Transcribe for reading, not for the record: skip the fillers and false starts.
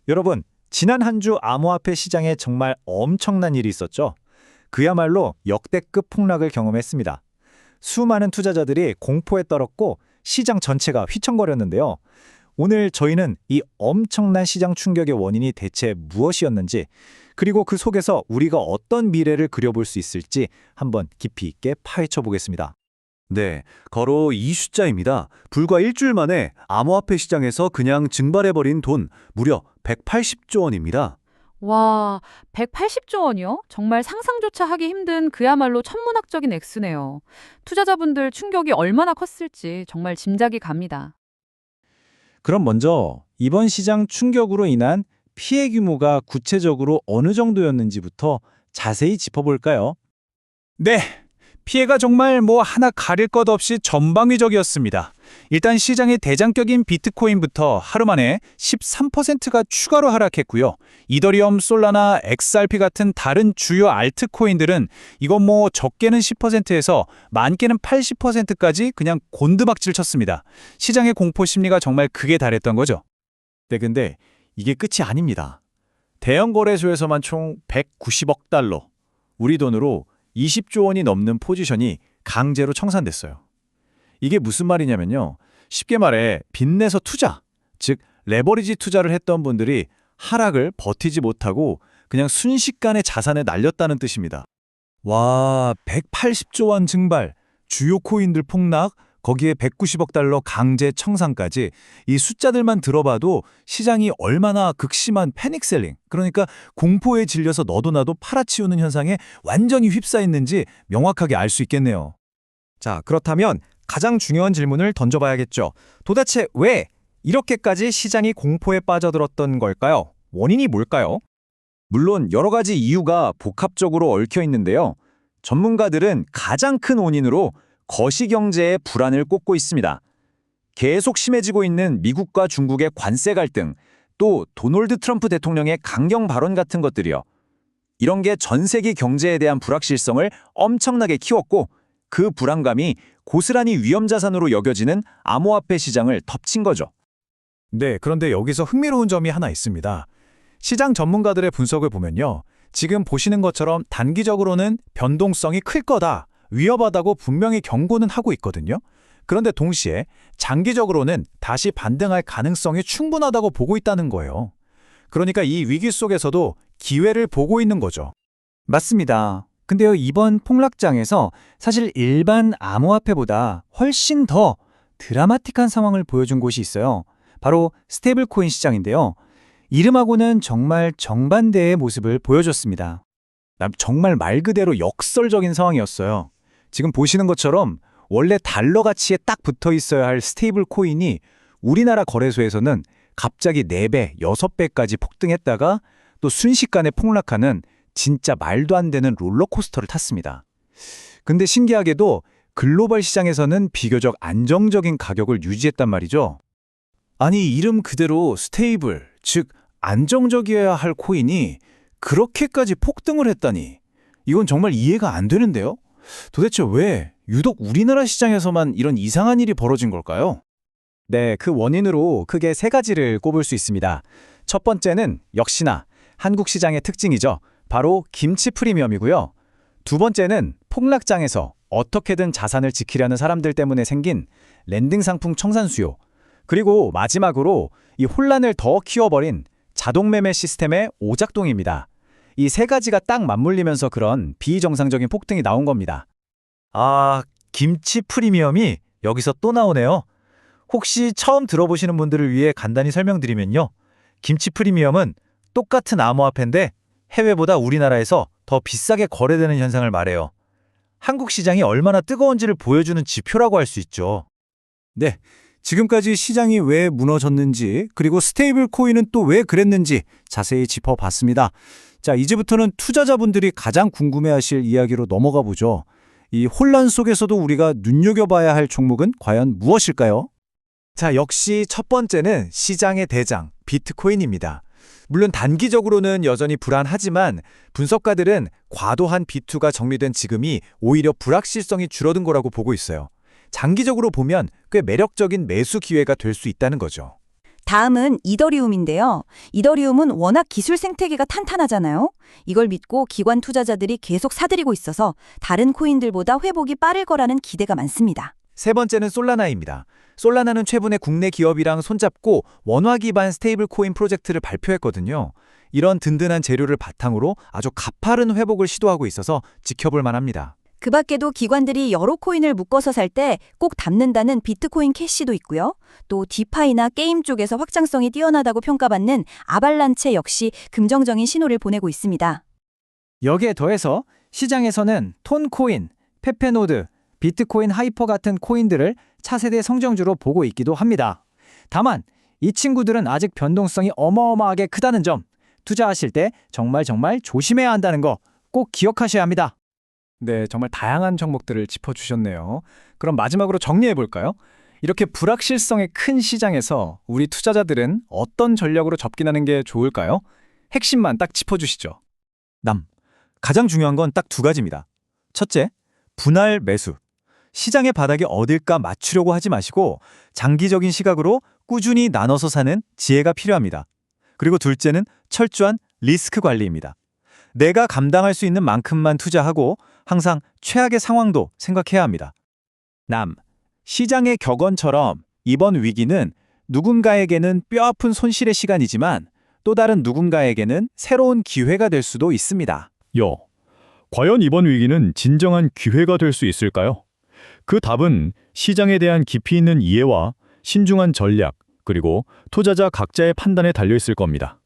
여러분, 지난 한 주 암호화폐 시장에 정말 엄청난 일이 있었죠? 그야말로 역대급 폭락을 경험했습니다. 수많은 투자자들이 공포에 떨었고 시장 전체가 휘청거렸는데요. 오늘 저희는 이 엄청난 시장 충격의 원인이 대체 무엇이었는지, 그리고 그 속에서 우리가 어떤 미래를 그려볼 수 있을지 한번 깊이 있게 파헤쳐 보겠습니다. 네, 거로 이 숫자입니다. 불과 일주일 만에 암호화폐 시장에서 그냥 증발해버린 돈 무려 180조 원입니다. 와, 180조 원이요? 정말 상상조차 하기 힘든 그야말로 천문학적인 액수네요. 투자자분들 충격이 얼마나 컸을지 정말 짐작이 갑니다. 그럼 먼저 이번 시장 충격으로 인한 피해 규모가 구체적으로 어느 정도였는지부터 자세히 짚어볼까요? 네, 피해가 정말 하나 가릴 것 없이 전방위적이었습니다. 일단 시장의 대장격인 비트코인부터 하루 만에 13%가 추가로 하락했고요. 이더리움, 솔라나, XRP 같은 다른 주요 알트코인들은 이건 적게는 10%에서 많게는 80%까지 그냥 곤두박질 쳤습니다. 시장의 공포 심리가 정말 극에 달했던 거죠. 네, 근데 이게 끝이 아닙니다. 대형 거래소에서만 총 190억 달러, 우리 돈으로 20조 원이 넘는 포지션이 강제로 청산됐어요. 이게 무슨 말이냐면요. 쉽게 말해 빚내서 투자, 즉 레버리지 투자를 했던 분들이 하락을 버티지 못하고 그냥 순식간에 자산을 날렸다는 뜻입니다. 와, 180조 원 증발, 주요 코인들 폭락, 거기에 190억 달러 강제 청산까지 이 숫자들만 들어봐도 시장이 얼마나 극심한 패닉셀링, 그러니까 공포에 질려서 너도 나도 팔아치우는 현상에 완전히 휩싸였는지 명확하게 알 수 있겠네요. 자, 그렇다면 가장 중요한 질문을 던져봐야겠죠. 도대체 왜 이렇게까지 시장이 공포에 빠져들었던 걸까요? 원인이 뭘까요? 물론 여러 가지 이유가 복합적으로 얽혀 있는데요. 전문가들은 가장 큰 원인으로 거시경제의 불안을 꼽고 있습니다. 계속 심해지고 있는 미국과 중국의 관세 갈등, 또 도널드 트럼프 대통령의 강경 발언 같은 것들이요. 이런 게 전 세계 경제에 대한 불확실성을 엄청나게 키웠고 그 불안감이 고스란히 위험자산으로 여겨지는 암호화폐 시장을 덮친 거죠. 네, 그런데 여기서 흥미로운 점이 하나 있습니다. 시장 전문가들의 분석을 보면요. 지금 보시는 것처럼 단기적으로는 변동성이 클 거다, 위험하다고 분명히 경고는 하고 있거든요. 그런데 동시에 장기적으로는 다시 반등할 가능성이 충분하다고 보고 있다는 거예요. 그러니까 이 위기 속에서도 기회를 보고 있는 거죠. 맞습니다. 근데요, 이번 폭락장에서 사실 일반 암호화폐보다 훨씬 더 드라마틱한 상황을 보여준 곳이 있어요. 바로 스테이블 코인 시장인데요. 이름하고는 정말 정반대의 모습을 보여줬습니다. 정말 말 그대로 역설적인 상황이었어요. 지금 보시는 것처럼 원래 달러 가치에 딱 붙어 있어야 할 스테이블 코인이 우리나라 거래소에서는 갑자기 4배, 6배까지 폭등했다가 또 순식간에 폭락하는 진짜 말도 안 되는 롤러코스터를 탔습니다. 근데 신기하게도 글로벌 시장에서는 비교적 안정적인 가격을 유지했단 말이죠. 아니, 이름 그대로 스테이블, 즉 안정적이어야 할 코인이 그렇게까지 폭등을 했다니, 이건 정말 이해가 안 되는데요? 도대체 왜 유독 우리나라 시장에서만 이런 이상한 일이 벌어진 걸까요? 네, 그 원인으로 크게 3가지를 꼽을 수 있습니다. 첫 번째는 역시나 한국 시장의 특징이죠. 바로 김치 프리미엄이고요. 두 번째는 폭락장에서 어떻게든 자산을 지키려는 사람들 때문에 생긴 랜딩 상품 청산 수요. 그리고 마지막으로 이 혼란을 더 키워버린 자동매매 시스템의 오작동입니다. 이 3가지가 딱 맞물리면서 그런 비정상적인 폭등이 나온 겁니다. 아, 김치 프리미엄이 여기서 또 나오네요. 혹시 처음 들어보시는 분들을 위해 간단히 설명드리면요. 김치 프리미엄은 똑같은 암호화폐인데 해외보다 우리나라에서 더 비싸게 거래되는 현상을 말해요. 한국 시장이 얼마나 뜨거운지를 보여주는 지표라고 할 수 있죠. 네, 지금까지 시장이 왜 무너졌는지, 그리고 스테이블 코인은 또 왜 그랬는지 자세히 짚어봤습니다. 자, 이제부터는 투자자분들이 가장 궁금해하실 이야기로 넘어가 보죠. 이 혼란 속에서도 우리가 눈여겨봐야 할 종목은 과연 무엇일까요? 자, 역시 첫 번째는 시장의 대장, 비트코인입니다. 물론 단기적으로는 여전히 불안하지만 분석가들은 과도한 비투가 정리된 지금이 오히려 불확실성이 줄어든 거라고 보고 있어요. 장기적으로 보면 꽤 매력적인 매수 기회가 될 수 있다는 거죠. 다음은 이더리움인데요. 이더리움은 워낙 기술 생태계가 탄탄하잖아요. 이걸 믿고 기관 투자자들이 계속 사들이고 있어서 다른 코인들보다 회복이 빠를 거라는 기대가 많습니다. 세 번째는 솔라나입니다. 솔라나는 최근에 국내 기업이랑 손잡고 원화 기반 스테이블 코인 프로젝트를 발표했거든요. 이런 든든한 재료를 바탕으로 아주 가파른 회복을 시도하고 있어서 지켜볼 만합니다. 그 밖에도 기관들이 여러 코인을 묶어서 살 때 꼭 담는다는 비트코인 캐시도 있고요. 또 디파이나 게임 쪽에서 확장성이 뛰어나다고 평가받는 아발란체 역시 긍정적인 신호를 보내고 있습니다. 여기에 더해서 시장에서는 톤코인, 페페노드, 비트코인 하이퍼 같은 코인들을 차세대 성장주로 보고 있기도 합니다. 다만 이 친구들은 아직 변동성이 어마어마하게 크다는 점, 투자하실 때 정말 조심해야 한다는 거 꼭 기억하셔야 합니다. 네, 정말 다양한 종목들을 짚어주셨네요. 그럼 마지막으로 정리해볼까요? 이렇게 불확실성이 큰 시장에서 우리 투자자들은 어떤 전략으로 접근하는 게 좋을까요? 핵심만 딱 짚어주시죠. 가장 중요한 건 딱 두 가지입니다. 첫째, 분할 매수. 시장의 바닥이 어딜까 맞추려고 하지 마시고 장기적인 시각으로 꾸준히 나눠서 사는 지혜가 필요합니다. 그리고 둘째는 철저한 리스크 관리입니다. 내가 감당할 수 있는 만큼만 투자하고 항상 최악의 상황도 생각해야 합니다. 시장의 격언처럼 이번 위기는 누군가에게는 뼈아픈 손실의 시간이지만 또 다른 누군가에게는 새로운 기회가 될 수도 있습니다. 과연 이번 위기는 진정한 기회가 될 수 있을까요? 그 답은 시장에 대한 깊이 있는 이해와 신중한 전략, 그리고 투자자 각자의 판단에 달려 있을 겁니다.